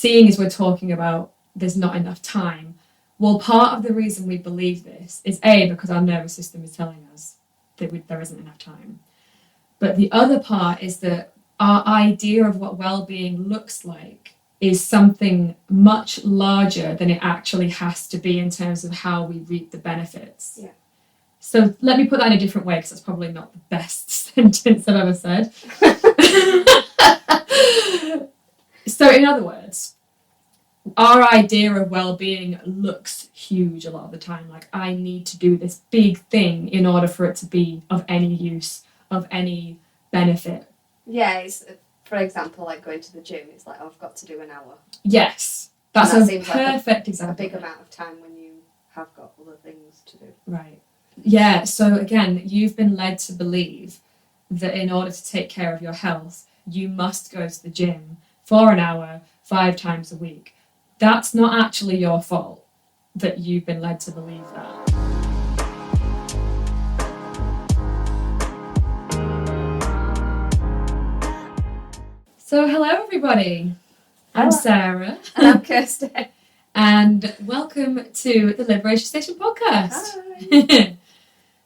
seeing as we're talking about there's not enough time, well, part of the reason we believe this is because our nervous system is telling us that there isn't enough time. But the other part is that our idea of what well-being looks like is something much larger than it actually has to be in terms of how we reap the benefits. Yeah. So let me put that in a different way, because that's probably not the best sentence I've ever said. So in other words, our idea of well-being looks huge a lot of the time. Like, I need to do this big thing in order for it to be of any use, of any benefit. Yeah, it's, for example, like going to the gym. It's like, oh, I've got to do an hour. Yes, that's that a perfect example. A big amount of time when you have got other things to do. Right. Yeah, so again, you've been led to believe that in order to take care of your health, you must go to the gym for an hour, 5 times a week. That's not actually your fault that you've been led to believe that. So hello everybody, I'm Sarah. And I'm Kirsty. And welcome to the Liberation Station podcast. Hi.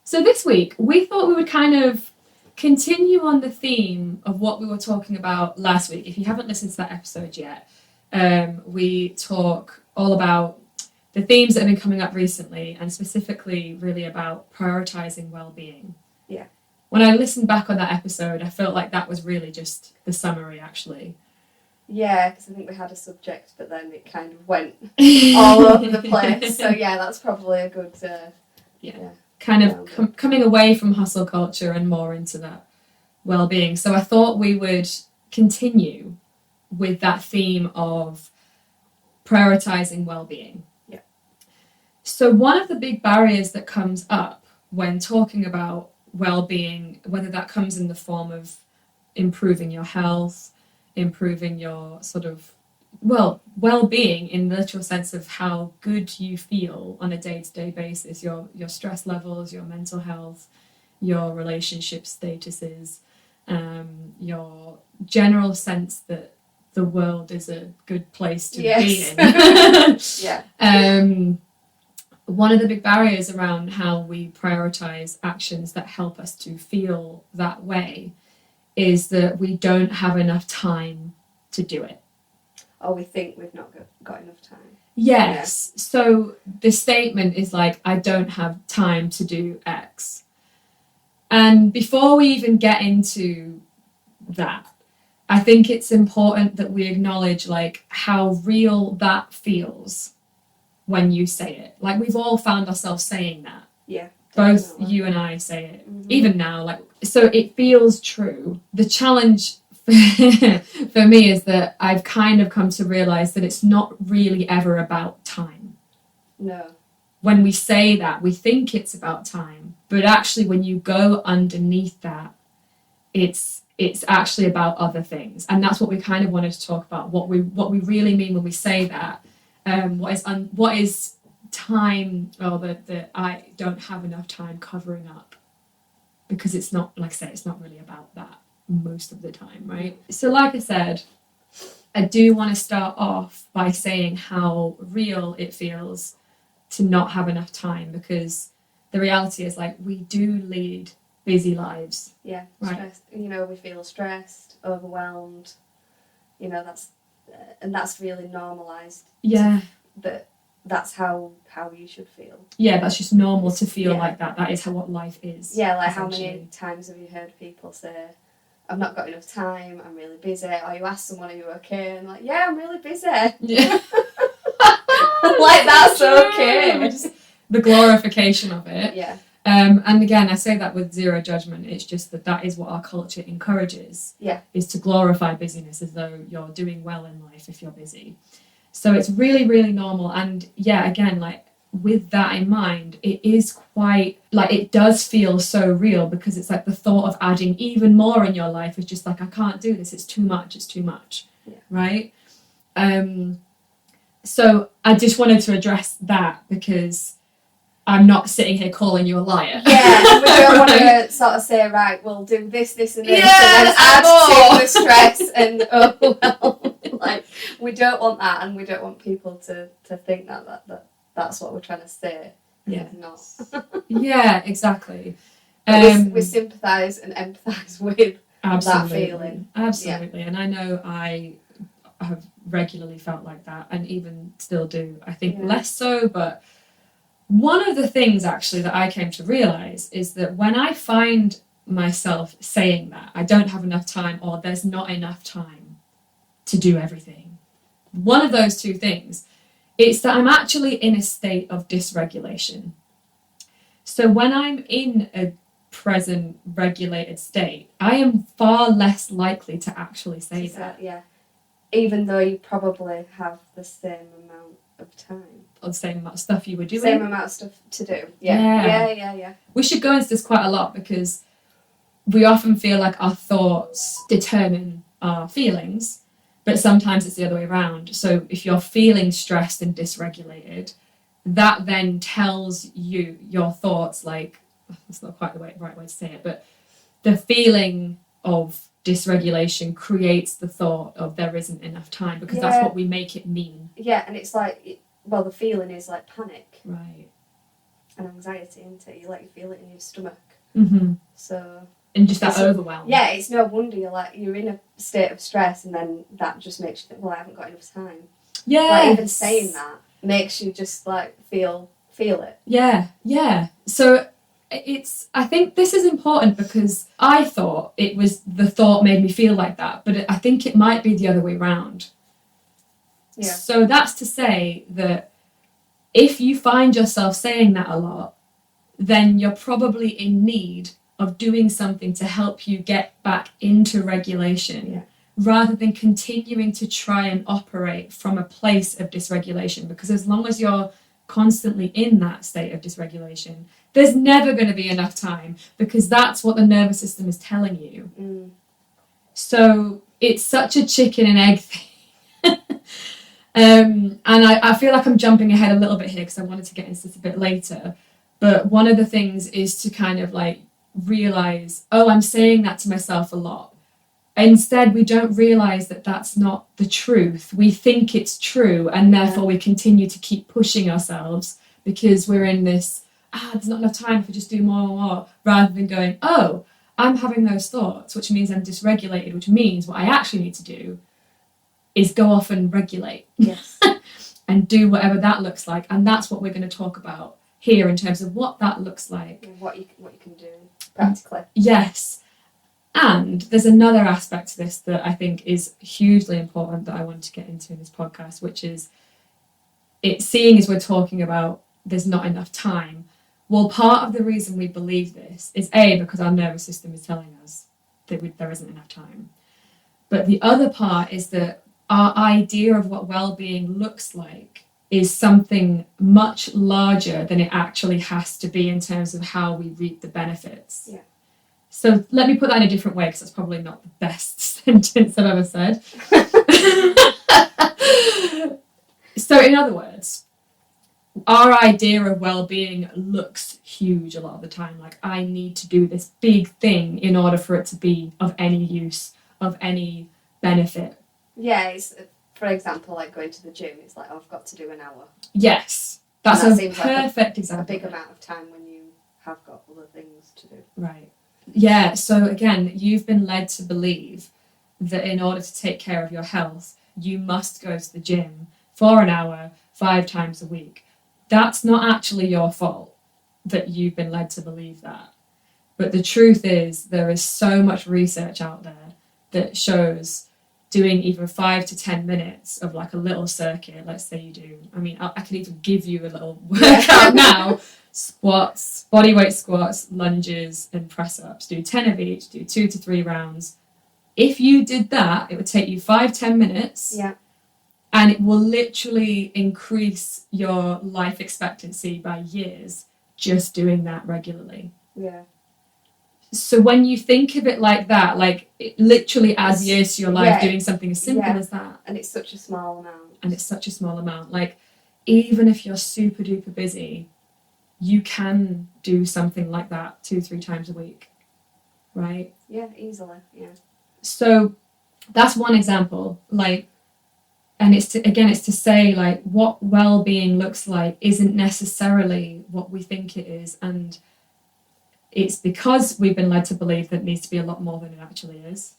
So this week we thought we would kind of continue on the theme of what we were talking about last week. If you haven't listened to that episode yet, we talk all about the themes that have been coming up recently, and specifically really about prioritizing well-being. Yeah. When I listened back on that episode, I felt like that was really just the summary, actually. Yeah, because I think we had a subject, but then it kind of went all over the place. So yeah, that's probably a good... kind of coming away from hustle culture and more into that well-being. So I thought we would continue with that theme of prioritizing well-being. Yeah. So one of the big barriers that comes up when talking about well-being, whether that comes in the form of improving your health, improving your sort of well-being in the literal sense of how good you feel on a day-to-day basis, your stress levels, your mental health, your relationship statuses, your general sense that the world is a good place to be in. Yeah. One of the big barriers around how we prioritize actions that help us to feel that way is that we don't have enough time to do it. Or we think we've not got enough time. Yes. Yeah. So the statement is like, I don't have time to do X. And before we even get into that, I think it's important that we acknowledge like how real that feels when you say it. Like, we've all found ourselves saying that. Yeah. Both definitely. you and I say it, even now. Like, so it feels true. The challenge for me is that I've kind of come to realize that it's not really ever about time. No. When we say that, we think it's about time, but actually when you go underneath that, it's actually about other things. And that's what we kind of wanted to talk about, what we really mean when we say that. What is time, or that I don't have enough time covering up, because it's not, like I say, it's not really about that most of the time, right? So like I said, I do want to start off by saying how real it feels to not have enough time, because the reality is, like, we do lead busy lives. Yeah, right. Stressed. We feel stressed, overwhelmed. That's really normalised. Yeah. That's how you should feel. Yeah, that's just normal to feel like that. That is what life is. Yeah, like how many times have you heard people say, I've not got enough time, I'm really busy, or you ask someone, are you okay? And like, yeah, I'm really busy. Yeah. Like, that's okay. Just the glorification of it. Yeah. And again, I say that with zero judgment. It's just that is what our culture encourages. Yeah. Is to glorify busyness as though you're doing well in life if you're busy. So it's really, really normal. And yeah, again, like, with that in mind, it is quite, like, it does feel so real, because it's like the thought of adding even more in your life is just like, I can't do this, it's too much, yeah. Right? So I just wanted to address that, because I'm not sitting here calling you a liar. Yeah, and we don't want to sort of say, right, we'll do this, this, and this, Yeah, and then add to the stress, and oh well, like we don't want that, and we don't want people to think that's what we're trying to say. Yeah, It's not. Yeah, exactly. We sympathise and empathise with that feeling. Absolutely, and I know I have regularly felt like that, and even still do. I think less so, but one of the things actually that I came to realise is that when I find myself saying that I don't have enough time or there's not enough time to do everything, one of those two things, it's that I'm actually in a state of dysregulation. So when I'm in a present regulated state, I am far less likely to actually say that. Yeah. Even though you probably have the same amount of time. Or the same amount of stuff you were doing. Same amount of stuff to do. Yeah. We should go into this quite a lot because we often feel like our thoughts determine our feelings, but sometimes it's the other way around. So if you're feeling stressed and dysregulated, that then tells you your thoughts, like, that's not quite the right way to say it, but the feeling of dysregulation creates the thought of there isn't enough time, because that's what we make it mean. Yeah, and it's like, well, the feeling is like panic. Right. And anxiety, isn't it? You feel it in your stomach. Mm-hmm. So... And just that overwhelm. Yeah, it's no wonder you're in a state of stress, and then that just makes you think, well, I haven't got enough time. Yeah. Like, even saying that makes you just like feel it. Yeah. So I think this is important because I thought it was the thought made me feel like that, but I think it might be the other way around. Yeah. So that's to say that if you find yourself saying that a lot, then you're probably in need of doing something to help you get back into regulation, rather than continuing to try and operate from a place of dysregulation. Because as long as you're constantly in that state of dysregulation, there's never going to be enough time, because that's what the nervous system is telling you. So it's such a chicken and egg thing. And I feel like I'm jumping ahead a little bit here because I wanted to get into this a bit later. But one of the things is to kind of like realize, oh, I'm saying that to myself a lot. Instead, we don't realize that that's not the truth. We think it's true, and therefore we continue to keep pushing ourselves because we're in this, there's not enough time if we just do more, rather than going, oh, I'm having those thoughts, which means I'm dysregulated, which means what I actually need to do is go off and regulate. Yes. And do whatever that looks like. And that's what we're going to talk about here in terms of what that looks like. What you can do practically. Yes. And there's another aspect to this that I think is hugely important that I want to get into in this podcast, which is seeing as we're talking about there's not enough time. Well, part of the reason we believe this is because our nervous system is telling us that there isn't enough time. But the other part is that our idea of what well-being looks like is something much larger than it actually has to be in terms of how we reap the benefits. Yeah. So let me put that in a different way, because that's probably not the best sentence I've ever said. So in other words, our idea of well-being looks huge a lot of the time. Like, I need to do this big thing in order for it to be of any use, of any benefit. Yeah, it's, for example, like going to the gym. It's like, I've got to do an hour. Yes, that's a perfect example. A big amount of time when you have got other things to do. Right. Yeah, so again, you've been led to believe that in order to take care of your health, you must go to the gym for an hour, 5 times a week. That's not actually your fault that you've been led to believe that. But the truth is, there is so much research out there that shows doing even 5 to 10 minutes of like a little circuit. Let's say you do, I can even give you a little workout now. Squats, bodyweight squats, lunges, and press-ups. Do 10 of each, do 2 to 3 rounds. If you did that, it would take you 5-10 minutes. Yeah. And it will literally increase your life expectancy by years just doing that regularly. Yeah. So when you think of it like that, like it literally adds years to your life doing something as simple as that. And it's such a small amount. Like, even if you're super duper busy, you can do something like that 2-3 times a week, right? Yeah, easily. Yeah. So that's one example. Like, and it's to say, like, what well-being looks like isn't necessarily what we think it is, and it's because we've been led to believe that it needs to be a lot more than it actually is.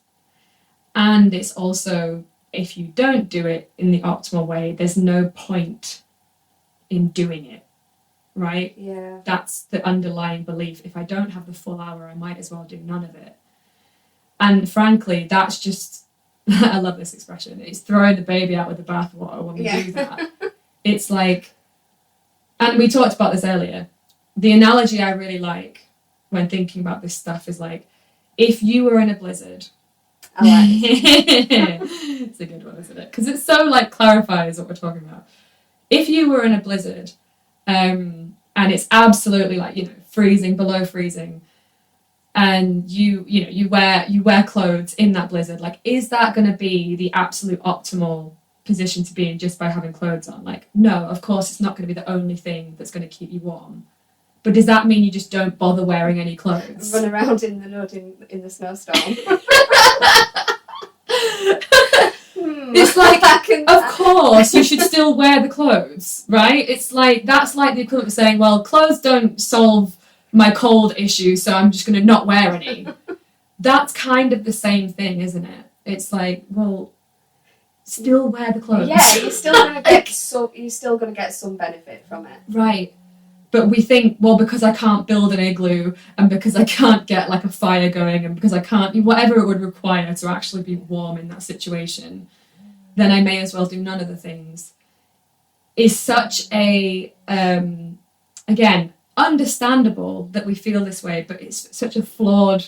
And it's also, if you don't do it in the optimal way, there's no point in doing it, right? Yeah. That's the underlying belief. If I don't have the full hour, I might as well do none of it. And frankly, that's just, I love this expression, it's throwing the baby out with the bathwater when we do that. It's like, and we talked about this earlier, the analogy I really like when thinking about this stuff is like, if you were in a blizzard, I like this. it's a good one, isn't it? Because it so like clarifies what we're talking about. If you were in a blizzard, and it's absolutely like, freezing, below freezing, and you wear clothes in that blizzard, like, is that going to be the absolute optimal position to be in just by having clothes on? Like, no, of course it's not going to be the only thing that's going to keep you warm. But does that mean you just don't bother wearing any clothes? Run around in the mud in the snowstorm. It's like, of course you should still wear the clothes, right? It's like, that's like the equivalent of saying, well, clothes don't solve my cold issue, so I'm just going to not wear any. That's kind of the same thing, isn't it? It's like, well, still wear the clothes. Yeah, you're still going to get some benefit from it. Right. But we think, well, because I can't build an igloo, and because I can't get like a fire going, and because I can't, whatever it would require to actually be warm in that situation, then I may as well do none of the things. Is such a, again, understandable that we feel this way, but it's such a flawed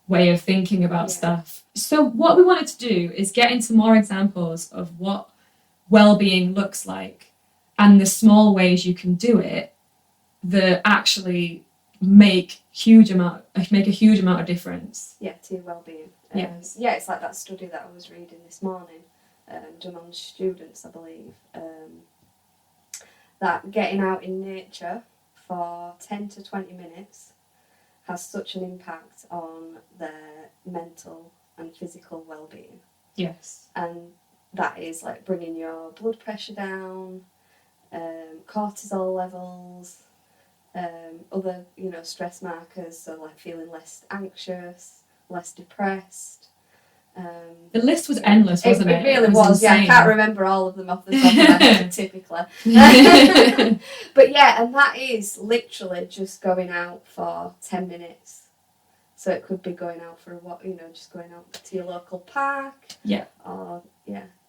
way of thinking about stuff. So what we wanted to do is get into more examples of what well-being looks like and the small ways you can do it that actually make a huge amount of difference. Yeah, to your well-being. Yes. Yeah, it's like that study that I was reading this morning, done on students, I believe, that getting out in nature for 10 to 20 minutes has such an impact on their mental and physical well-being. Yes. And that is like bringing your blood pressure down, cortisol levels, other stress markers, so like feeling less anxious, less depressed. The list was endless, wasn't it? It really was. Yeah, I can't remember all of them off the top of my head, typically. But yeah, and that is literally just going out for 10 minutes. So it could be going out for a walk, just going out to your local park. Yeah. Or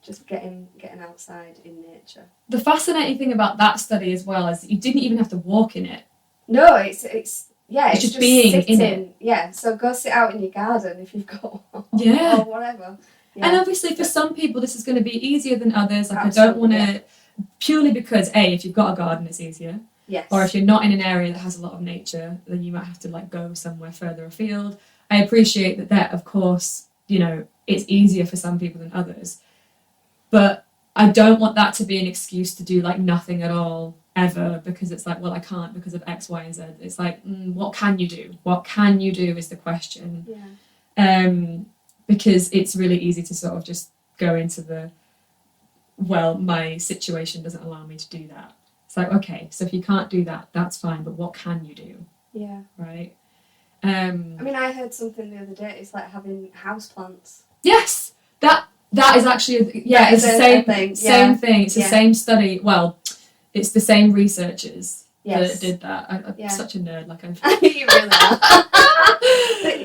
just getting outside in nature. The fascinating thing about that study as well is that you didn't even have to walk in it. No, it's just being sitting. in it. Yeah, so go sit out in your garden if you've got one. Yeah. Or whatever. Yeah. And obviously for some people this is going to be easier than others. Like, absolutely, I don't want to, purely because if you've got a garden it's easier. Yes. Or if you're not in an area that has a lot of nature, then you might have to like go somewhere further afield. I appreciate that of course, it's easier for some people than others. But I don't want that to be an excuse to do like nothing at all ever, because it's like, well, I can't because of X, Y, and Z. It's like, what can you do? What can you do is the question. Yeah. Because it's really easy to sort of just go into well, my situation doesn't allow me to do that. It's like, okay, so if you can't do that, that's fine, but what can you do? Yeah. Right? I mean, I heard something the other day, it's like having houseplants. Yes! That is actually, it's the same thing. Same thing. It's the same study. Well, it's the same researchers that did that. I'm such a nerd. Like you really are.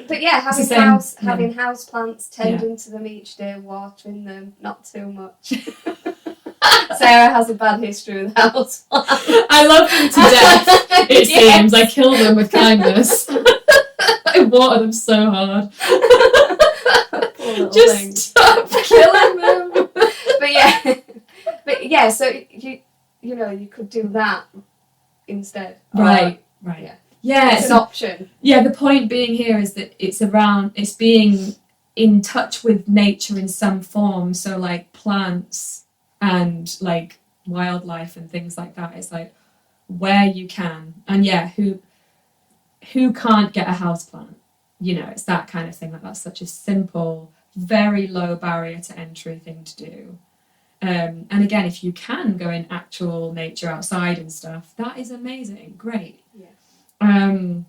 but yeah, having house plants, tending to them each day, watering them, not too much. Sarah has a bad history with house plants. I love them to death. It seems I kill them with kindness. I water them so hard. Just things. Stop killing them. but yeah, so you could do that instead. Right. Yeah, it's an option. Yeah, the point being here is that it's being in touch with nature in some form. So like plants and like wildlife and things like that. It's like, where you can. And yeah, who can't get a houseplant? You know, it's that kind of thing. Like, that's such a simple, very low barrier to entry thing to do. And again, if you can go in actual nature outside and stuff, that is amazing, great. Yeah. And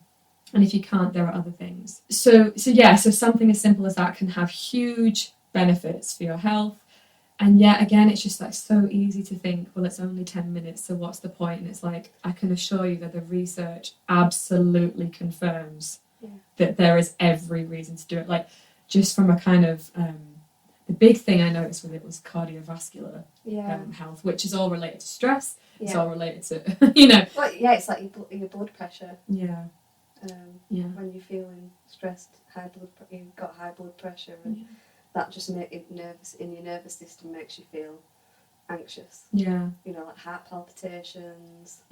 if you can't, there are other things. So something as simple as that can have huge benefits for your health. And yet again, it's just like so easy to think, well, it's only 10 minutes, so what's the point? And it's like, I can assure you that the research absolutely confirms that there is every reason to do it. Like, just from a kind of the big thing I noticed with it was cardiovascular health, which is all related to stress. It's all related to, you know. Well, yeah, it's like your blood pressure. Yeah. When you're feeling stressed, you've got high blood pressure, and that just makes it nervous in your nervous system, makes you feel anxious. Yeah. You know, like heart palpitations,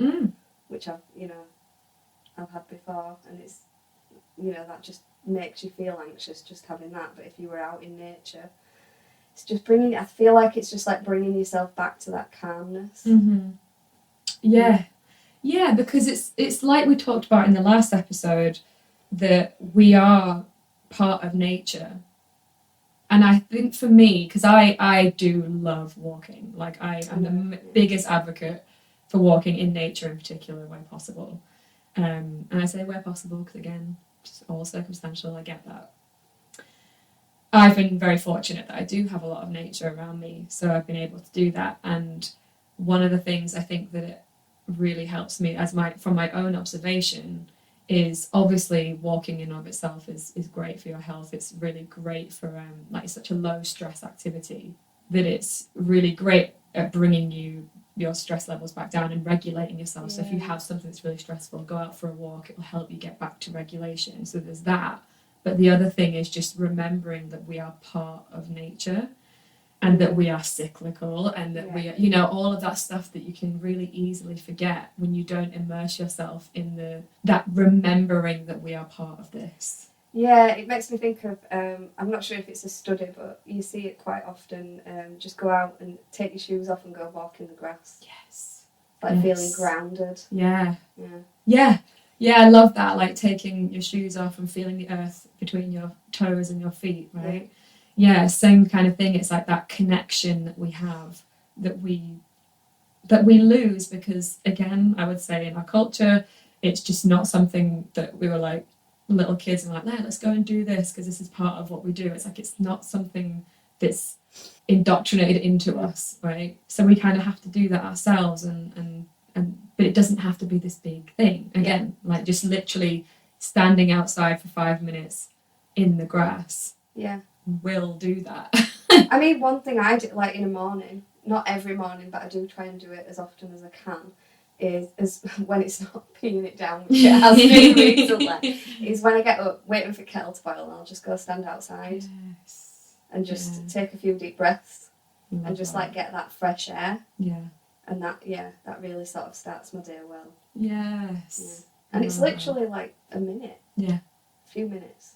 which I've had before, and it's, you know, that just makes you feel anxious just having that. But if you were out in nature, it's just I feel like it's just like bringing yourself back to that calmness. Mm-hmm. Yeah, because it's like we talked about in the last episode, that we are part of nature. And I think for me, because I do love walking, like I am the biggest advocate for walking in nature in particular where possible. And I say where possible because, again, just all circumstantial, I get that. I've been very fortunate that I do have a lot of nature around me, so I've been able to do that. And one of the things I think that it really helps me from my own observation is obviously walking in of itself is great for your health. It's really great for like, it's such a low stress activity that it's really great at bringing your stress levels back down and regulating yourself. So if you have something that's really stressful, go out for a walk. It will help you get back to regulation. So there's that. But the other thing is just remembering that we are part of nature, and that we are cyclical, and that we are, you know, all of that stuff that you can really easily forget when you don't immerse yourself in that remembering that we are part of this. Yeah, it makes me think of, I'm not sure if it's a study, but you see it quite often, just go out and take your shoes off and go walk in the grass. Yes. Like feeling grounded. Yeah, I love that, like taking your shoes off and feeling the earth between your toes and your feet, right? Yeah, same kind of thing. It's like that connection that we have that we lose because, again, I would say in our culture, it's just not something that we were like little kids and like, let's go and do this because this is part of what we do. It's like it's not something that's indoctrinated into us, right? So we kind of have to do that ourselves, and but it doesn't have to be this big thing. Again, like just literally standing outside for 5 minutes in the grass. Yeah. Will do that. I mean, one thing I do, like in the morning, not every morning, but I do try and do it as often as I can, is when it's not peeing it down, which it has been recently, is when I get up, waiting for kettle to boil, and I'll just go stand outside and just take a few deep breaths and just like get that fresh air. Yeah. And that really sort of starts my day well. Yes. Yeah. And it's literally like a minute. Yeah. A few minutes.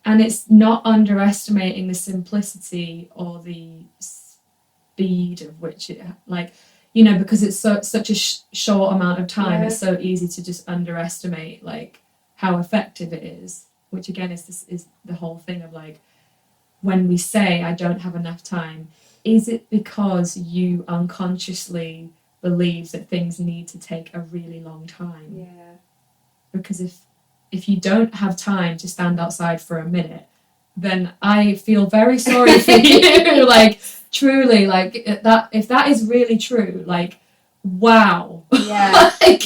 And it's not underestimating the simplicity or the speed of which it, like, you know, because it's such a short amount of time, it's so easy to just underestimate, like, how effective it is, which, again, is the whole thing of, like, when we say, I don't have enough time, is it because you unconsciously believe that things need to take a really long time? Yeah. Because if you don't have time to stand outside for a minute, then I feel very sorry for you. Like, truly, like, if that is really true, like, wow. Yeah. Like,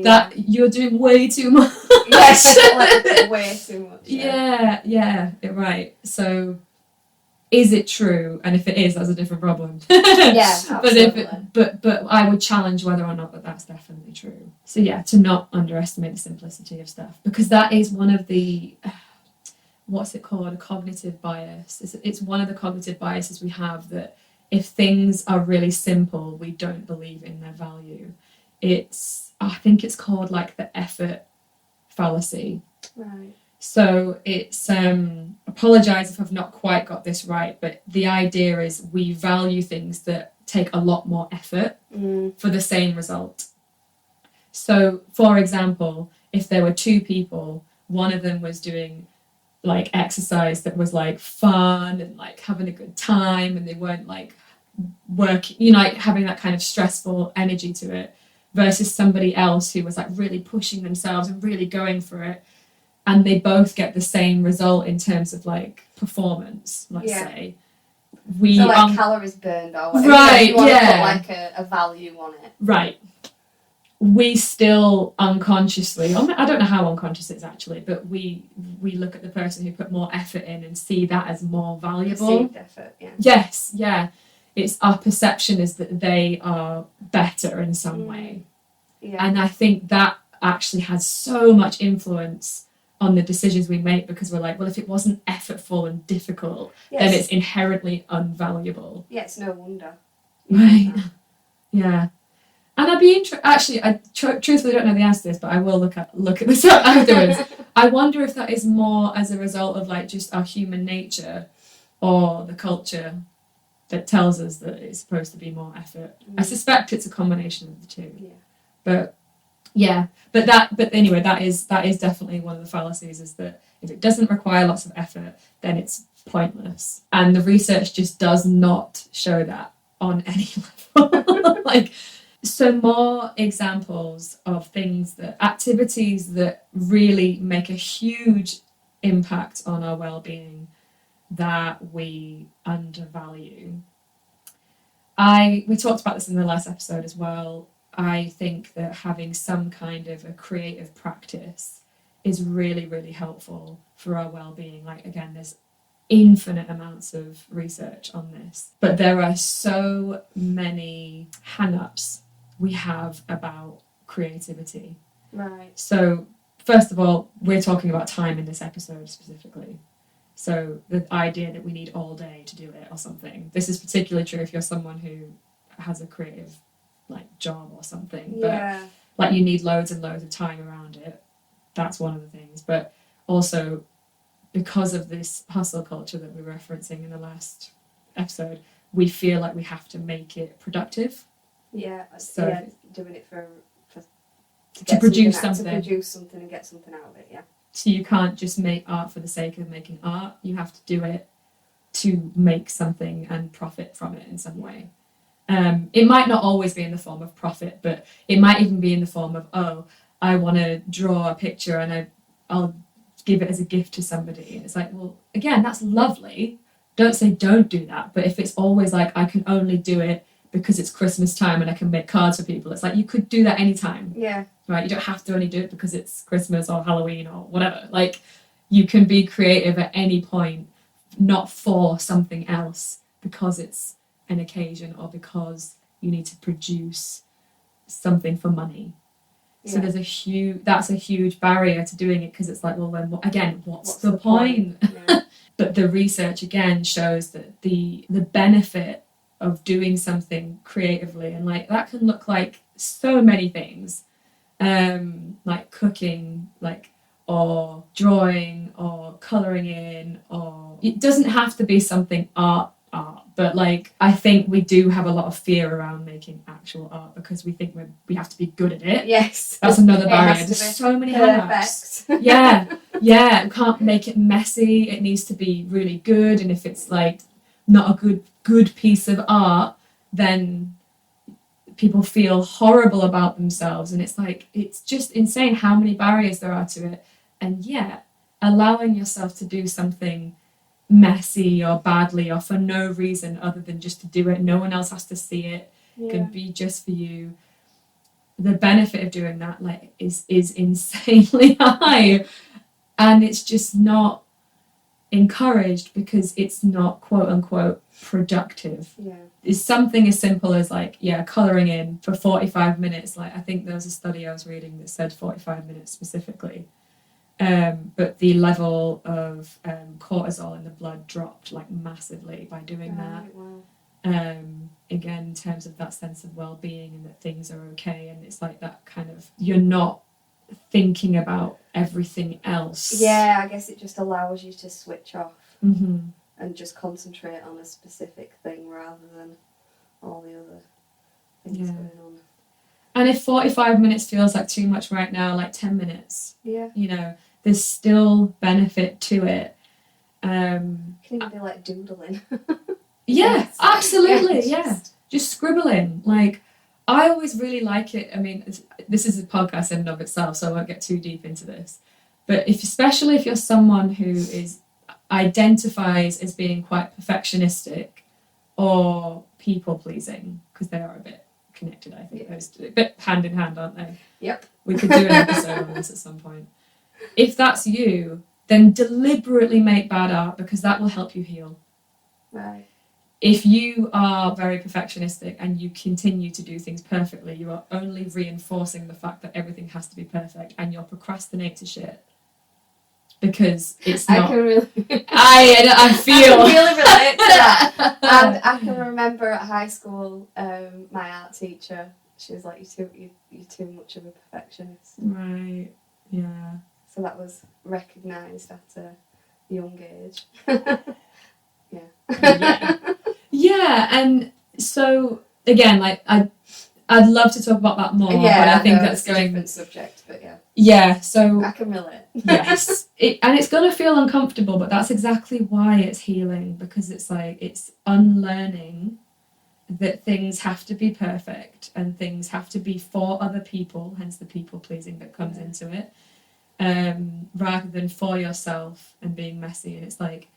that you're doing way too much. Yes, like, way too much. Yeah, right. So, is it true? And if it is, that's a different problem. Yeah, absolutely. But I would challenge whether or not that's definitely true. So yeah, to not underestimate the simplicity of stuff, because that is one of the what's it called? A cognitive bias. It's one of the cognitive biases we have, that if things are really simple, we don't believe in their value. I think it's called like the effort fallacy. Right. So it's, apologise if I've not quite got this right, but the idea is we value things that take a lot more effort for the same result. So, for example, if there were two people, one of them was doing like exercise that was like fun and like having a good time, and they weren't like working, like having that kind of stressful energy to it, versus somebody else who was like really pushing themselves and really going for it, and they both get the same result in terms of like performance, let's say. So like calories burned or whatever. Right, you want to put like a value on it. Right. We still unconsciously, I don't know how unconscious it is actually, but we look at the person who put more effort in and see that as more valuable. Perceived effort, yeah. Yes, yeah. It's our perception is that they are better in some way. Yeah. And I think that actually has so much influence on the decisions we make, because we're like, well, if it wasn't effortful and difficult, then it's inherently unvaluable. Yeah, it's no wonder. Right. Yeah. And I'd be interested. Actually, I truthfully don't know the answer to this, but I will look at this up afterwards. I wonder if that is more as a result of like just our human nature, or the culture that tells us that it's supposed to be more effort. I suspect it's a combination of the two. Yeah. But anyway, that is definitely one of the fallacies, is that if it doesn't require lots of effort, then it's pointless. And the research just does not show that on any level. Like. So more examples of activities that really make a huge impact on our well-being that we undervalue. We talked about this in the last episode as well. I think that having some kind of a creative practice is really, really helpful for our well-being. Like, again, there's infinite amounts of research on this, but there are so many hang-ups we have about creativity. Right. So, first of all, we're talking about time in this episode specifically. So the idea that we need all day to do it or something. This is particularly true if you're someone who has a creative like job or something. Yeah. But like you need loads and loads of time around it. That's one of the things. But also because of this hustle culture that we were referencing in the last episode, we feel like we have to make it productive. Yeah, so doing it to produce something. To produce something and get something out of it, yeah. So you can't just make art for the sake of making art. You have to do it to make something and profit from it in some way. It might not always be in the form of profit, but it might even be in the form of, oh, I want to draw a picture and I'll give it as a gift to somebody. And it's like, well, again, that's lovely. Don't say don't do that. But if it's always like, I can only do it because it's Christmas time and I can make cards for people, it's like you could do that anytime. Yeah. Right? You don't have to only do it because it's Christmas or Halloween or whatever. Like, you can be creative at any point, not for something else, because it's an occasion or because you need to produce something for money. Yeah. So that's a huge barrier to doing it, because it's like, well, then again, what's the point? Yeah. But the research again shows that the benefit of doing something creatively, and like that can look like so many things, like cooking, like, or drawing or coloring in, or it doesn't have to be something art, but like I think we do have a lot of fear around making actual art because we think we have to be good at it. Yes, that's another barrier. There's so many hang-ups. yeah, we can't make it messy. It needs to be really good, and if it's like not a good piece of art, then people feel horrible about themselves, and it's like, it's just insane how many barriers there are to it. And yet allowing yourself to do something messy or badly or for no reason other than just to do it, no one else has to see it, can be just for you, the benefit of doing that like is insanely high, and it's just not encouraged because it's not quote unquote productive. It's something as simple as like colouring in for 45 minutes. Like, I think there was a study I was reading that said 45 minutes specifically, but the level of cortisol in the blood dropped like massively by doing that. Wow. Again, in terms of that sense of well-being and that things are okay, and it's like that kind of, you're not thinking about everything else. I guess it just allows you to switch off and just concentrate on a specific thing rather than all the other things going on. And if 45 minutes feels like too much right now, like 10 minutes, Yeah. you know, there's still benefit to it. Can even be like doodling. Yeah, Yes. absolutely. Yeah, Yeah. Just scribbling. Like, I always really like it. I mean, this is a podcast in and of itself, so I won't get too deep into this. But especially if you're someone who identifies as being quite perfectionistic or people pleasing, because they are a bit connected, I think, those two, a bit hand in hand, aren't they? Yep. We could do an episode on this at some point. If that's you, then deliberately make bad art, because that will help you heal. Right. If you are very perfectionistic and you continue to do things perfectly, you are only reinforcing the fact that everything has to be perfect, and you'll procrastinate to shit. Because it's not. I can really. I feel. I can really relate to that. And I can remember at high school, my art teacher, she was like, "You're too much of a perfectionist." Right. Yeah. So that was recognised at a young age. Yeah. Yeah, and so again, like I'd love to talk about that more, but I think that's a different subject, but yeah. Yeah, so I can relate. Yes. And it's gonna feel uncomfortable, but that's exactly why it's healing, because it's like it's unlearning that things have to be perfect and things have to be for other people, hence the people pleasing that comes into it, rather than for yourself and being messy. And it's like,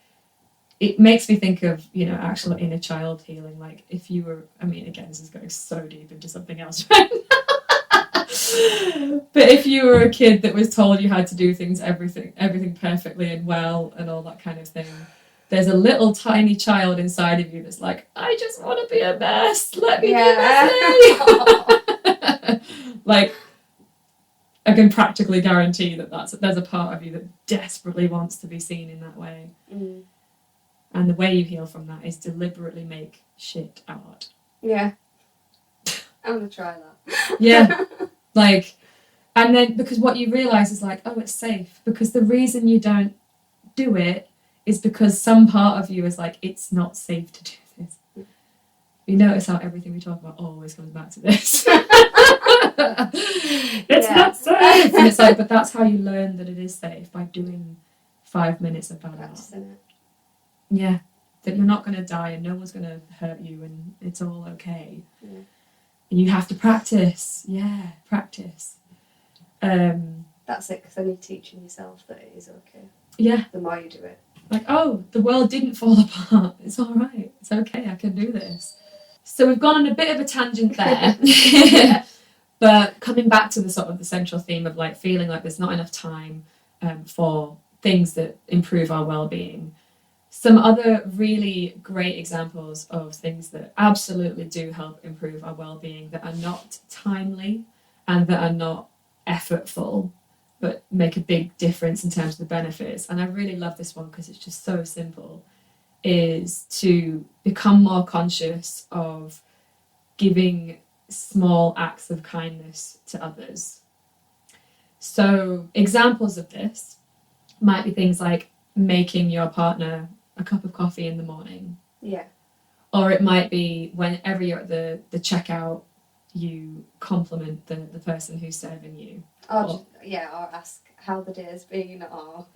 it makes me think of, actual inner child healing. Like if you were, I mean, again, this is going so deep into something else right now. But if you were a kid that was told you had to do everything perfectly and well and all that kind of thing, there's a little tiny child inside of you that's like, I just want to be a mess. Let me be messy. Like, I can practically guarantee there's a part of you that desperately wants to be seen in that way. Mm. And the way you heal from that is deliberately make shit art. Yeah. I'm going to try that. Yeah. Like, and then because what you realise is like, oh, it's safe. Because the reason you don't do it is because some part of you is like, it's not safe to do this. You notice how everything we talk about always comes back to this. It's not safe. And it's like, but that's how you learn that it is safe, by doing 5 minutes of bad art. Yeah, that you're not going to die and no one's going to hurt you and it's all okay. Yeah. And you have to practice. Yeah, practice. That's it, because then you're teaching yourself that it is okay. Yeah. The more you do it. Like, oh, the world didn't fall apart. It's all right. It's okay. I can do this. So we've gone on a bit of a tangent there. But coming back to the sort of the central theme of like feeling like there's not enough time for things that improve our well-being. Some other really great examples of things that absolutely do help improve our well-being, that are not timely and that are not effortful, but make a big difference in terms of the benefits. And I really love this one because it's just so simple, is to become more conscious of giving small acts of kindness to others. So examples of this might be things like making your partner a cup of coffee in the morning. Yeah. Or it might be whenever you're at the checkout, you compliment the person who's serving you. Or ask how the day's been, or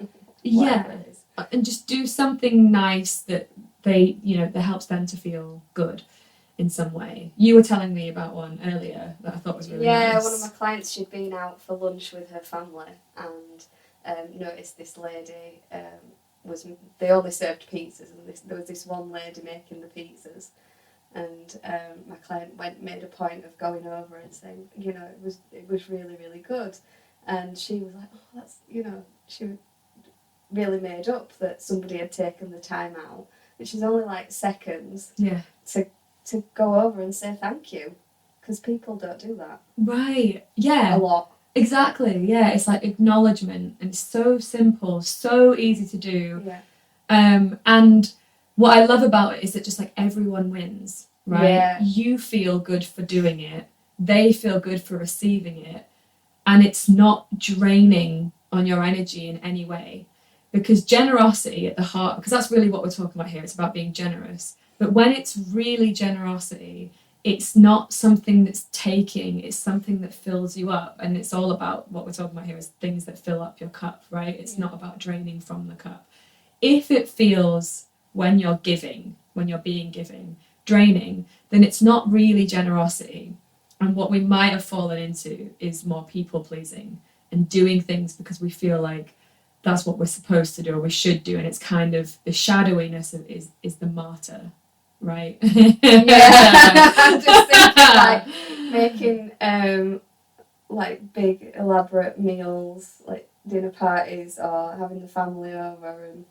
yeah, it is. And just do something nice that that helps them to feel good in some way. You were telling me about one earlier that I thought was really nice. Yeah, one of my clients, she'd been out for lunch with her family and noticed this lady they only served pizzas, and there was this one lady making the pizzas, and my client made a point of going over and saying, it was really, really good, and she was like, oh, that's, she really made up that somebody had taken the time out, which is only like seconds, to go over and say thank you, because people don't do that. Right. Yeah. A lot. Exactly, yeah. It's like acknowledgement, and it's so simple, so easy to do. Yeah. And what I love about it is that just like everyone wins, right? Yeah. You feel good for doing it, they feel good for receiving it, and it's not draining on your energy in any way. Because generosity at the heart, because that's really what we're talking about here, it's about being generous. But when it's really generosity, it's not something that's taking, it's something that fills you up. And it's all about what we're talking about here is things that fill up your cup, right? It's not about draining from the cup. If it feels when you're giving, when you're being giving, draining, then it's not really generosity. And what we might have fallen into is more people pleasing and doing things because we feel like that's what we're supposed to do or we should do. And it's kind of the shadowiness of is the martyr, right? Yeah. I'm just thinking like making like big elaborate meals, like dinner parties or having the family over and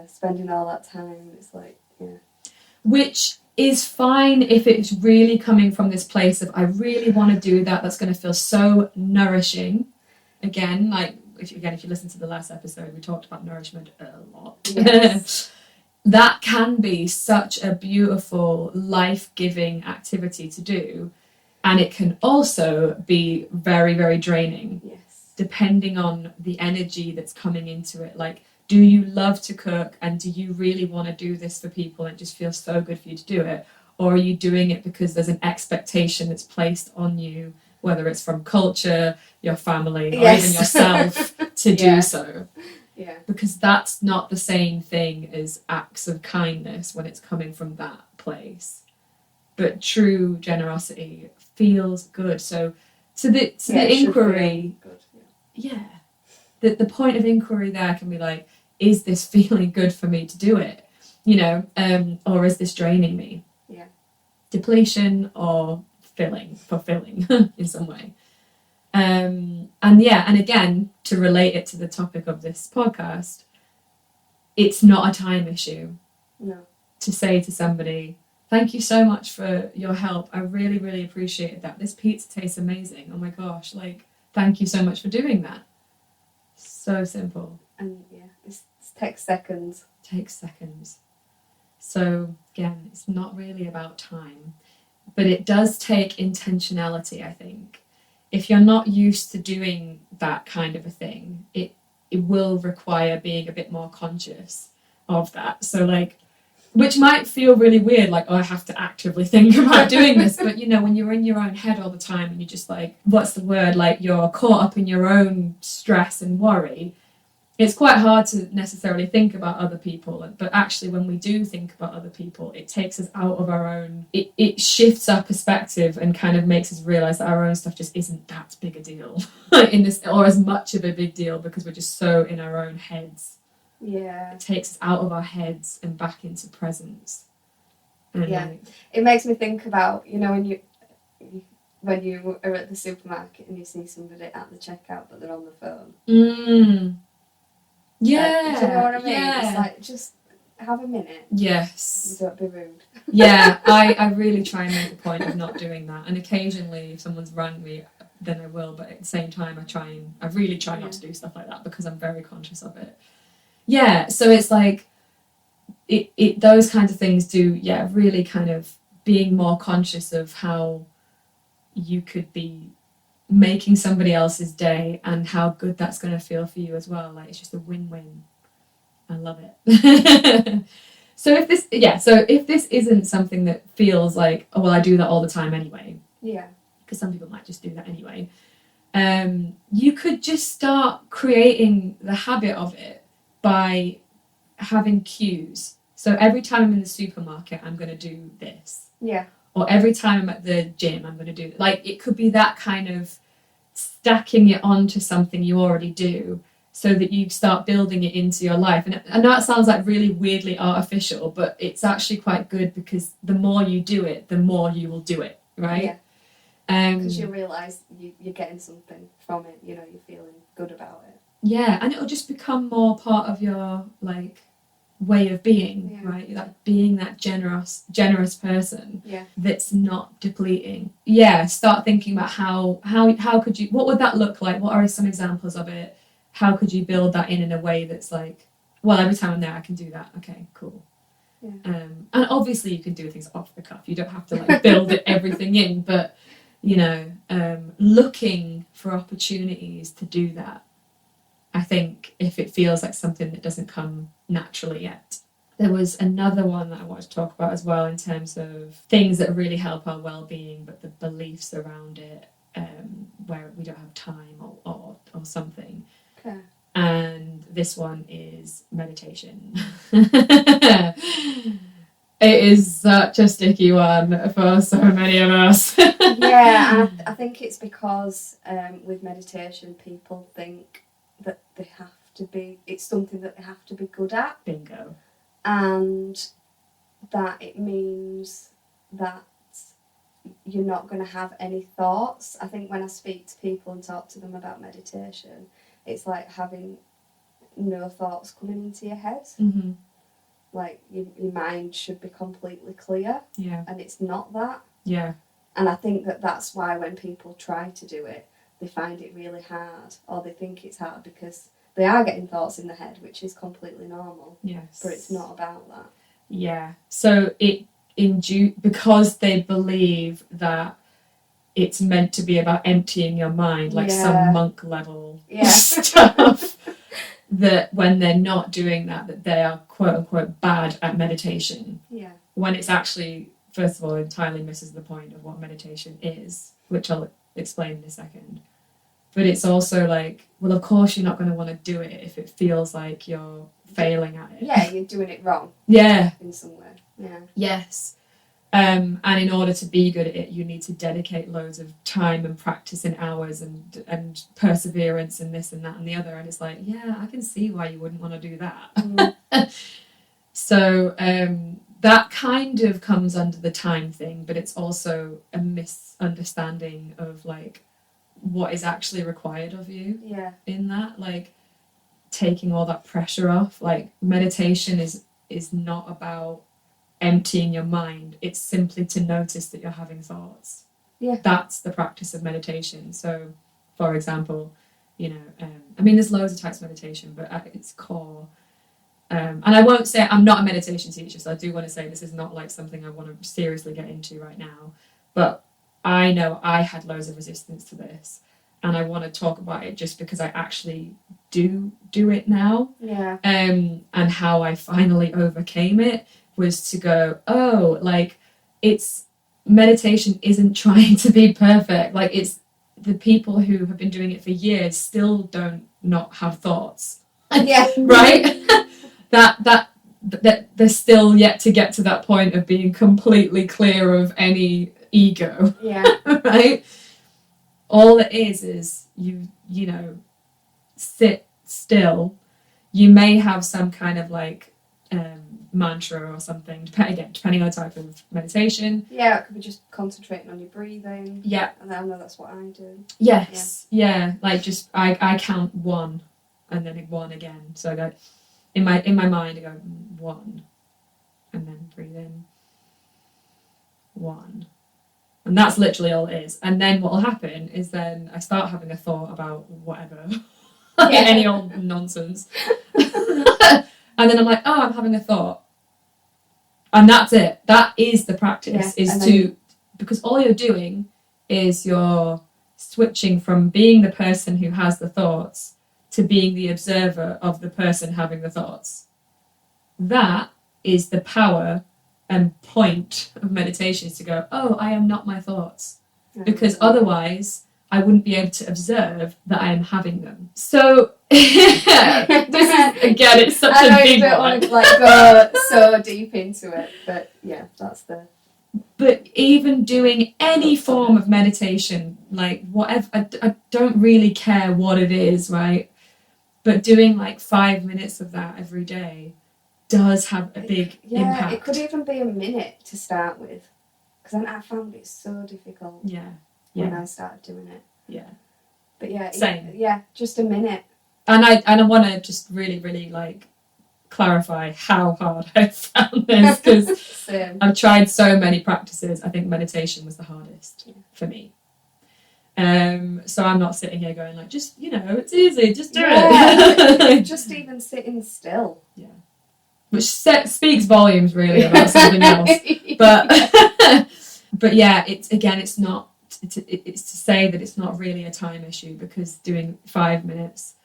spending all that time. It's like, Which is fine if it's really coming from this place of I really want to do that. That's going to feel so nourishing. Again, like if you listen to the last episode, we talked about nourishment a lot. Yes. That can be such a beautiful, life-giving activity to do. And it can also be very, very draining. Yes. Depending on the energy that's coming into it. Like, do you love to cook and do you really want to do this for people and it just feels so good for you to do it? Or are you doing it because there's an expectation that's placed on you, whether it's from culture, your family, or even yourself to do so? Yeah. Because that's not the same thing as acts of kindness when it's coming from that place. But true generosity feels good. So the inquiry, the point of inquiry there can be like, is this feeling good for me to do it? Or is this draining me? Yeah. Depletion or fulfilling in some way. And again, to relate it to the topic of this podcast, it's not a time issue. No. To say to somebody, thank you so much for your help. I really, really appreciated that. This pizza tastes amazing. Oh my gosh, thank you so much for doing that. So simple. And it takes seconds. So again, it's not really about time, but it does take intentionality, I think. If you're not used to doing that kind of a thing, it will require being a bit more conscious of that. So which might feel really weird, like, oh, I have to actively think about doing this. But, when you're in your own head all the time and you're just what's the word? You're caught up in your own stress and worry. It's quite hard to necessarily think about other people. But actually, when we do think about other people, it takes us out of our own... It shifts our perspective and kind of makes us realise that our own stuff just isn't that big a deal in this, or as much of a big deal because we're just so in our own heads. Yeah. It takes us out of our heads and back into presence. And it makes me think about, when you are at the supermarket and you see somebody at the checkout but they're on the phone. Yeah. Do you know what I mean? Yeah. It's just have a minute. Yes. Don't be rude. Yeah, I really try and make a point of not doing that. And occasionally, if someone's rang me, then I will. But at the same time, I really try not to do stuff like that because I'm very conscious of it. Yeah, so it's those kinds of things do, really kind of being more conscious of how you could be making somebody else's day and how good that's going to feel for you as well. It's just a win-win. I love it. So if this isn't something that feels like, oh, well, I do that all the time anyway. Yeah. Because some people might just do that anyway. You could just start creating the habit of it by having cues. So every time I'm in the supermarket, I'm going to do this. Yeah. Or every time I'm at the gym, I'm going to do it. It could be that kind of stacking it onto something you already do so that you start building it into your life. And I know it sounds really weirdly artificial, but it's actually quite good because the more you do it, the more you will do it, right? Yeah. Because you realise you're getting something from it, you're feeling good about it. Yeah, and it'll just become more part of your way of being, right? Being that generous person that's not depleting. Yeah, start thinking about how could you, what would that look like? What are some examples of it? How could you build that in a way that's well, every time I'm there I can do that. Okay, cool. Yeah. And obviously you can do things off the cuff. You don't have to build everything in, but looking for opportunities to do that. I think if it feels like something that doesn't come naturally yet. There was another one that I wanted to talk about as well in terms of things that really help our well-being, but the beliefs around it, where we don't have time or something. Okay. And this one is meditation. It is such a sticky one for so many of us. Yeah, and I think it's because with meditation, people think that they have to be, it's something that they have to be good at. Bingo. And that it means that you're not going to have any thoughts. I think when I speak to people and talk to them about meditation, it's like having no thoughts coming into your head. Mm-hmm. Like your mind should be completely clear. Yeah. And it's not that. Yeah. And I think that that's why when people try to do it, they find it really hard, or they think it's hard because they are getting thoughts in the head, which is completely normal. Yes. But it's not about that. Yeah. So because they believe that it's meant to be about emptying your mind, like some monk level stuff, that when they're not doing that they are quote unquote bad at meditation. Yeah. When it's actually, first of all, entirely misses the point of what meditation is, which I'll explain in a second. But it's also like, well, of course you're not going to want to do it if it feels like you're failing at it. Yeah, you're doing it wrong. Yeah. In some way. Yeah. Yes. And in order to be good at it, you need to dedicate loads of time and practice and hours and perseverance and this and that and the other. And it's like, yeah, I can see why you wouldn't want to do that. Mm. So that kind of comes under the time thing, but it's also a misunderstanding of like what is actually required of you in that, like taking all that pressure off. Like meditation is not about emptying your mind, it's simply to notice that you're having thoughts. That's the practice of meditation. So for example, you know, I mean there's loads of types of meditation, but at its core, and I won't say I'm not a meditation teacher, so I do want to say this is not like something I want to seriously get into right now, but I know I had loads of resistance to this, and I want to talk about it just because I actually do it now. And how I finally overcame it was to go, oh, like it's meditation isn't trying to be perfect. Like it's the people who have been doing it for years still don't not have thoughts. Right? that they're still yet to get to that point of being completely clear of any ego. Right? All it is you know, sit still. You may have some kind of like mantra or something, depending on the type of meditation. It could be just concentrating on your breathing. And I know that's what I do. Like just I count one and then one again. So that in my mind I go 1 and then breathe in 1. And that's literally all it is. And then what will happen is then I start having a thought about whatever. Any old nonsense. And then I'm like, oh, I'm having a thought. And that's it. That is the practice, because all you're doing is you're switching from being the person who has the thoughts to being the observer of the person having the thoughts. That is the power and point of meditation, is to go, oh, I am not my thoughts. Because otherwise I wouldn't be able to observe that I am having them. So this is, again, it's such a big one. I don't want to go so deep into it, but that's the... But even doing any form of meditation, like whatever, I don't really care what it is, right? But doing like 5 minutes of that every day does have a big impact. It could even be a minute to start with, because I found it so difficult when I started doing it. But same. Just a minute. And I want to just really, really like clarify how hard I found this, because I've tried so many practices. I think meditation was the hardest for me. So I'm not sitting here going like, just, you know, it's easy, just do it. Just even sitting still. Which speaks volumes really about something else. But but it's not. It's to say that it's not really a time issue, because doing 5 minutes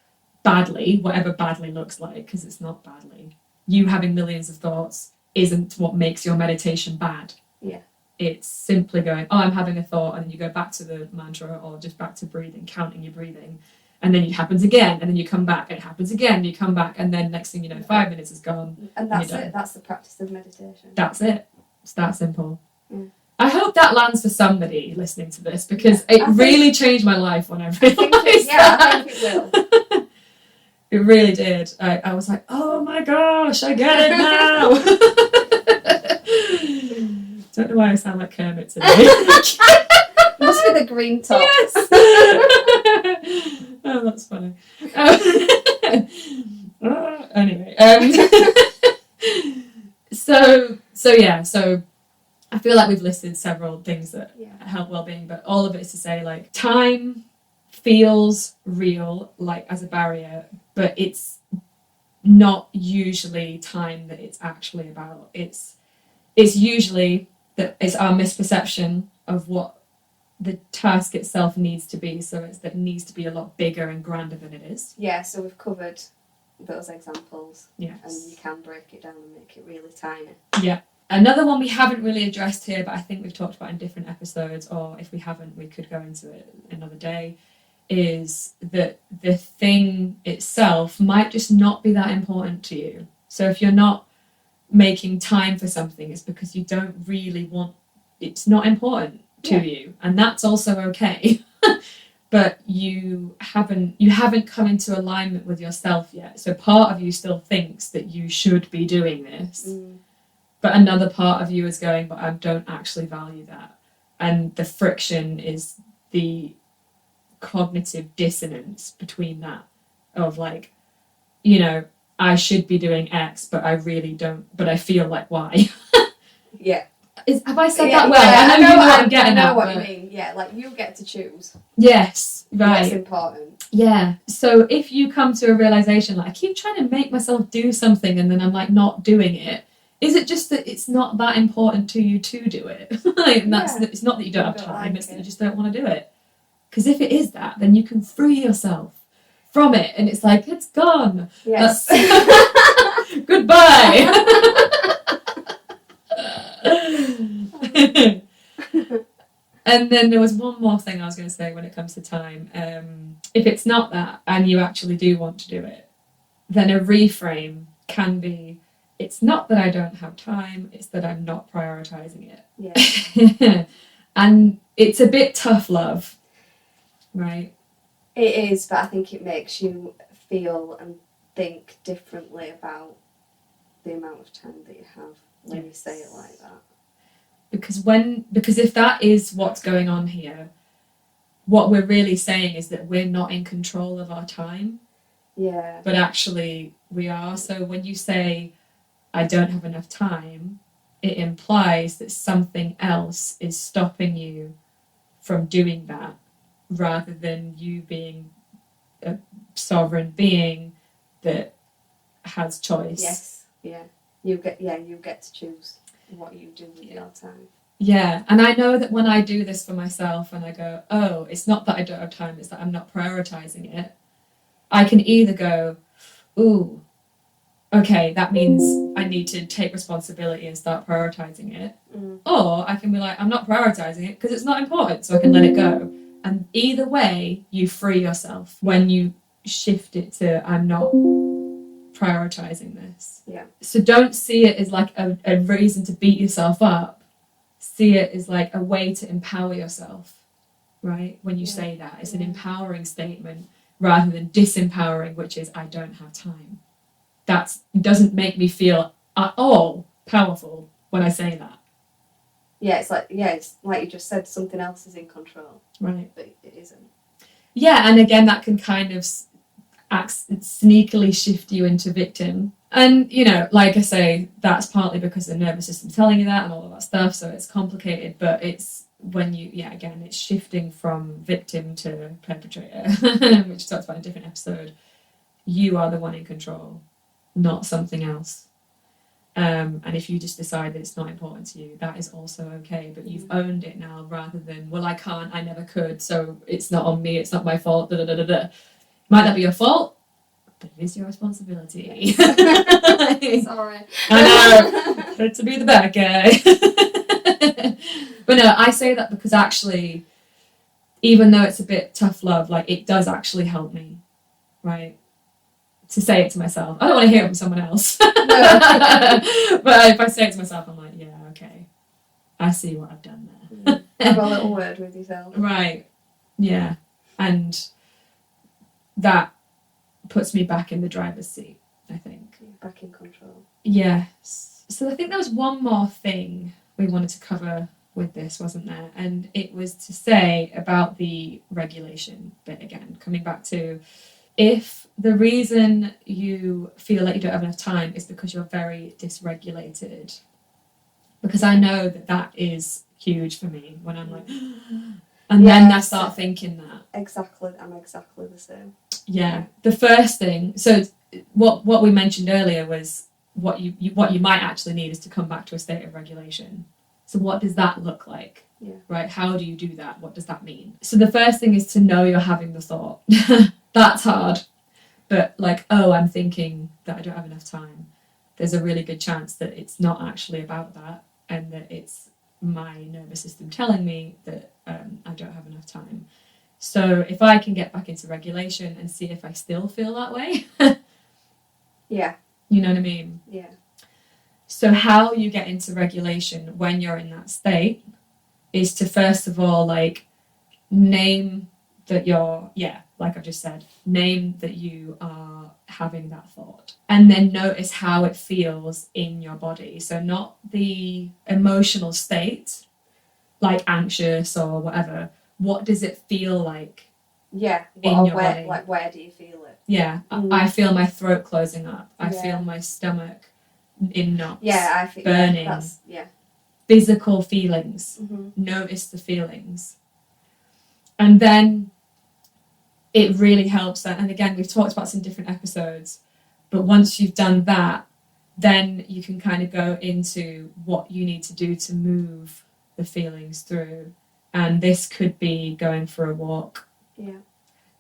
badly, whatever badly looks like, because it's not badly, you having millions of thoughts isn't what makes your meditation bad. Yeah. It's simply going, oh, I'm having a thought, and then you go back to the mantra or just back to breathing, counting your breathing, and then it happens again, and then you come back, and it happens again, and you come back, and then next thing you know, 5 minutes is gone. And that's it. That's the practice of meditation. That's it. It's that simple. Yeah. I hope that lands for somebody listening to this, because it really changed my life when I realised I think it will. It really did. I was like, oh my gosh, I get it now. Don't know why I sound like Kermit today. It must be the green top. Yes. Oh, that's funny. Anyway, so I feel like we've listed several things that help well-being, but all of it is to say, like, time feels real, like, as a barrier, but it's not usually time that it's actually about. It's usually that it's our misperception of what the task itself needs to be, so it's that it needs to be a lot bigger and grander than it is. Yeah, so we've covered those examples. Yes. And you can break it down and make it really tiny. Yeah. Another one we haven't really addressed here, but I think we've talked about in different episodes, or if we haven't, we could go into it another day, is that the thing itself might just not be that important to you. So if you're not making time for something, it's because you don't really want, it's not important to you, and that's also okay. But you haven't come into alignment with yourself yet. So part of you still thinks that you should be doing this, but another part of you is going, but I don't actually value that. And the friction is the cognitive dissonance between that, of like, you know, I should be doing X, but I really don't, but I feel like Y. Yeah. Have I said that well? I know what I'm getting at. I know what you mean. Yeah, like, you get to choose. Yes, right. What's important. Yeah. So if you come to a realization, like, I keep trying to make myself do something and then I'm like not doing it, is it just that it's not that important to you to do it? And it's not that you don't have time, it's that you just don't want to do it. Because if it is that, then you can free yourself from it, and it's like, it's gone. Yes. Goodbye. And then there was one more thing I was going to say when it comes to time. If it's not that, and you actually do want to do it, then a reframe can be, it's not that I don't have time, it's that I'm not prioritizing it. Yeah. And it's a bit tough love, right? It is, but I think it makes you feel and think differently about the amount of time that you have when you say it like that. Because if that is what's going on here, what we're really saying is that we're not in control of our time. Yeah. But actually we are. So when you say, I don't have enough time, it implies that something else is stopping you from doing that, rather than you being a sovereign being that has choice. Yes. Yeah. You get to choose what you do with your time. Yeah, and I know that when I do this for myself and I go, oh, it's not that I don't have time, it's that I'm not prioritizing it, I can either go, ooh, okay, that means I need to take responsibility and start prioritizing it. Or I can be like, I'm not prioritizing it because it's not important, so I can let it go. And either way, you free yourself when you shift it to, I'm not prioritizing this. Yeah. So don't see it as like a reason to beat yourself up. See it as like a way to empower yourself, right? When you say that, it's an empowering statement rather than disempowering, which is, I don't have time. That doesn't make me feel at all powerful when I say that. Yeah, it's like you just said, something else is in control. Right. But it isn't. Yeah, and again, that can kind of sneakily shift you into victim. And, you know, like I say, that's partly because the nervous system's telling you that and all of that stuff, so it's complicated, but it's when you, again, it's shifting from victim to perpetrator, which talks about in a different episode. You are the one in control, not something else. And if you just decide that it's not important to you, that is also okay, but you've owned it now, rather than, well, I can't, I never could, so it's not on me, it's not my fault, da da da da da. Might not be your fault, but it is your responsibility. Sorry. I know, to be the bad guy. But no, I say that because actually, even though it's a bit tough love, like it does actually help me, right? To say it to myself. I don't want to hear it from someone else. No. But if I say it to myself, I'm like, yeah, okay. I see what I've done there. Have a little word with yourself. Right. Yeah. And that puts me back in the driver's seat, I think. Back in control. Yes. So I think there was one more thing we wanted to cover with this, wasn't there? And it was to say about the regulation bit again, coming back to if the reason you feel like you don't have enough time is because you're very dysregulated, because I know that is huge for me when I'm like, and then I start thinking that. Exactly, I'm exactly the same. Yeah, the first thing. So what we mentioned earlier was what you might actually need is to come back to a state of regulation. So what does that look like? Yeah. Right? How do you do that? What does that mean? So the first thing is to know you're having the thought. That's hard. But like, oh, I'm thinking that I don't have enough time. There's a really good chance that it's not actually about that, and that it's my nervous system telling me that I don't have enough time. So if I can get back into regulation and see if I still feel that way. Yeah. You know what I mean? Yeah. So how you get into regulation when you're in that state is to first of all, like, name that you're, like I've just said, name that you are having that thought. And then notice how it feels in your body. So not the emotional state, like anxious or whatever. What does it feel like? Yeah. In your body? Like, where do you feel it? Yeah. I feel my throat closing up. I feel my stomach in knots. Yeah, I feel burning. Yeah. Physical feelings. Mm-hmm. Notice the feelings. And then it really helps that, and again, we've talked about some different episodes, but once you've done that, then you can kind of go into what you need to do to move the feelings through. And this could be going for a walk. Yeah.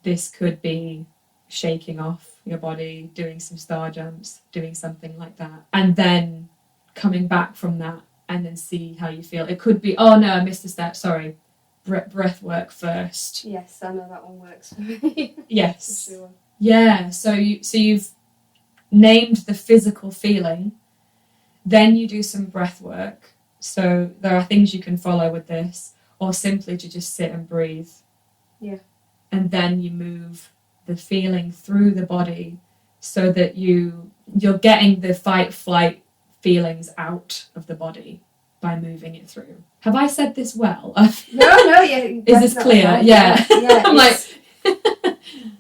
This could be shaking off your body, doing some star jumps, doing something like that. And then coming back from that and then see how you feel. It could be, oh no, I missed a step, sorry. Breath work first. Yes, I know that one works for me. Yes. For sure. Yeah. So you've named the physical feeling, then you do some breath work. So there are things you can follow with this, or simply to just sit and breathe. Yeah. And then you move the feeling through the body, so that you're getting the fight flight feelings out of the body by moving it through. Have I said this well? No, yeah. Is this clear? Right. Yeah. Yeah. I'm like,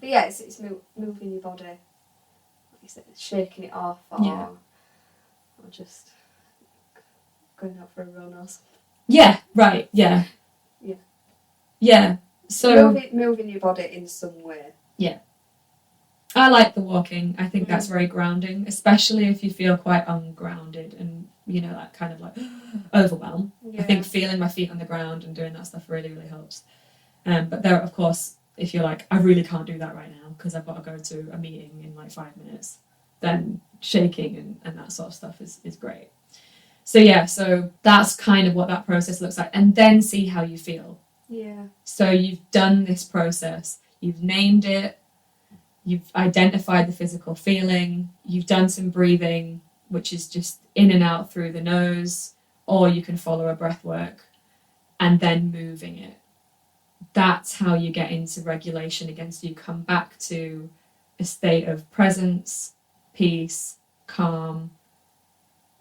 yeah, it's moving your body, like you said, shaking it off, or just going out for a run or something. Yeah. Right. Yeah. Yeah. Yeah. So moving your body in some way. Yeah. I like the walking. I think that's very grounding, especially if you feel quite ungrounded and, that kind of like overwhelm. Yeah. I think feeling my feet on the ground and doing that stuff really, really helps. But there, of course, if you're like, I really can't do that right now because I've got to go to a meeting in like 5 minutes, then shaking and that sort of stuff is great. So that's kind of what that process looks like. And then see how you feel. Yeah. So you've done this process, you've named it, you've identified the physical feeling, you've done some breathing, which is just in and out through the nose, or you can follow a breath work, and then moving it. That's how you get into regulation again. So you come back to a state of presence, peace, calm,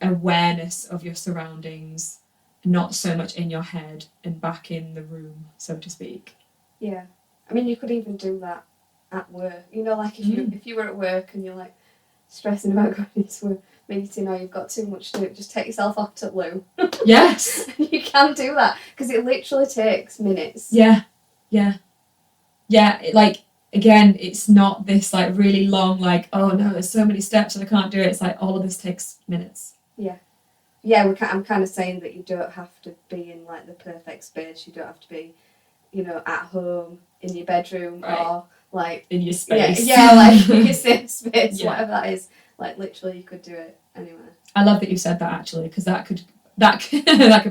awareness of your surroundings, not so much in your head and back in the room, so to speak. Yeah. I mean, you could even do that at work. Like if you were at work and you're like stressing about going into a meeting, or you've got too much to do, just take yourself off to loo. Yes. You can do that because it literally takes minutes. Yeah. Like, again, it's not this like really long, like, oh no, there's so many steps and I can't do it. It's like all of this takes minutes. Yeah, I'm kind of saying that you don't have to be in like the perfect space. You don't have to be, at home in your bedroom, right. or like in your space. Yeah, like in your safe space, Yeah. whatever that is. Like literally, you could do it anywhere. I love that you said that actually, because that could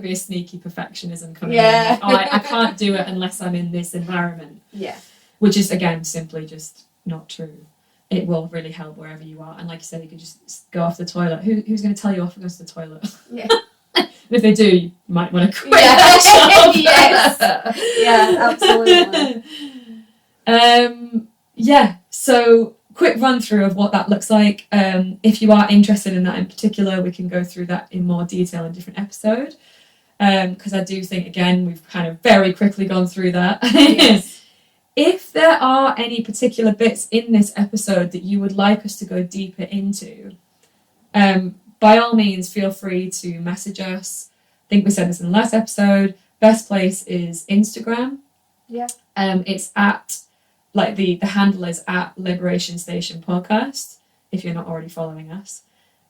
be a sneaky perfectionism coming in. Like, oh, I can't do it unless I'm in this environment. Yeah. Which is again simply just not true. It will really help wherever you are, and like you said, you could just go off the toilet. Who's going to tell you off and goes to the toilet? Yeah. And if they do, you might want to quit. Yes. Yeah, absolutely. Yeah. So quick run through of what that looks like. If you are interested in that in particular, we can go through that in more detail in a different episode. Because I do think again we've kind of very quickly gone through that. Yes. If there are any particular bits in this episode that you would like us to go deeper into, by all means, feel free to message us. I think we said this in the last episode. Best place is Instagram. Yeah. It's at, like, the handle is at Liberation Station Podcast, if you're not already following us.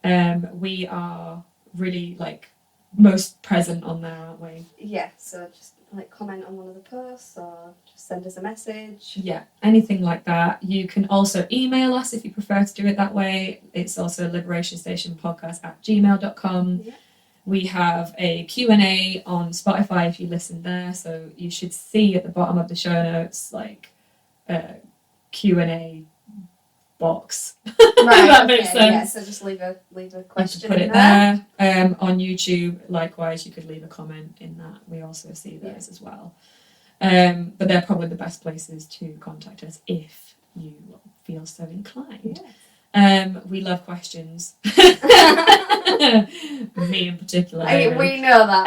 We are really, like, most present on there, aren't we? Yeah, so just like comment on one of the posts or just send us a message. Yeah, anything like that. You can also email us if you prefer to do it that way. It's also liberationstationpodcast@gmail.com. Yeah. We have a Q&A on Spotify if you listen there, so you should see at the bottom of the show notes like a Q&A box. Right, that makes sense. Yeah, so just leave a question. You can put it there. On YouTube, likewise, you could leave a comment in that. We also see those as well. But they're probably the best places to contact us if you feel so inclined. Yeah. We love questions. Me in particular. We know that.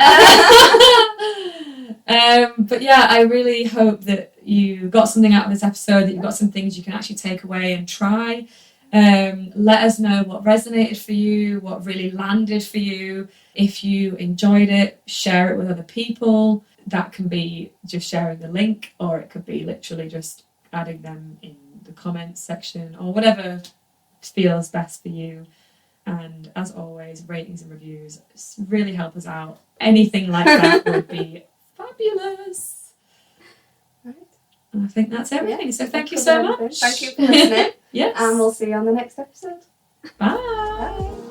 But yeah, I really hope that you got something out of this episode, that you've got some things you can actually take away and try. Let us know what resonated for you, what really landed for you. If you enjoyed it, share it with other people. That can be just sharing the link, or it could be literally just adding them in the comments section, or whatever feels best for you. And as always, ratings and reviews really help us out. Anything like that would be fabulous. Right. And I think that's everything. Yeah, so thank you so much. Thank you for listening. Yes. And we'll see you on the next episode. Bye. Bye.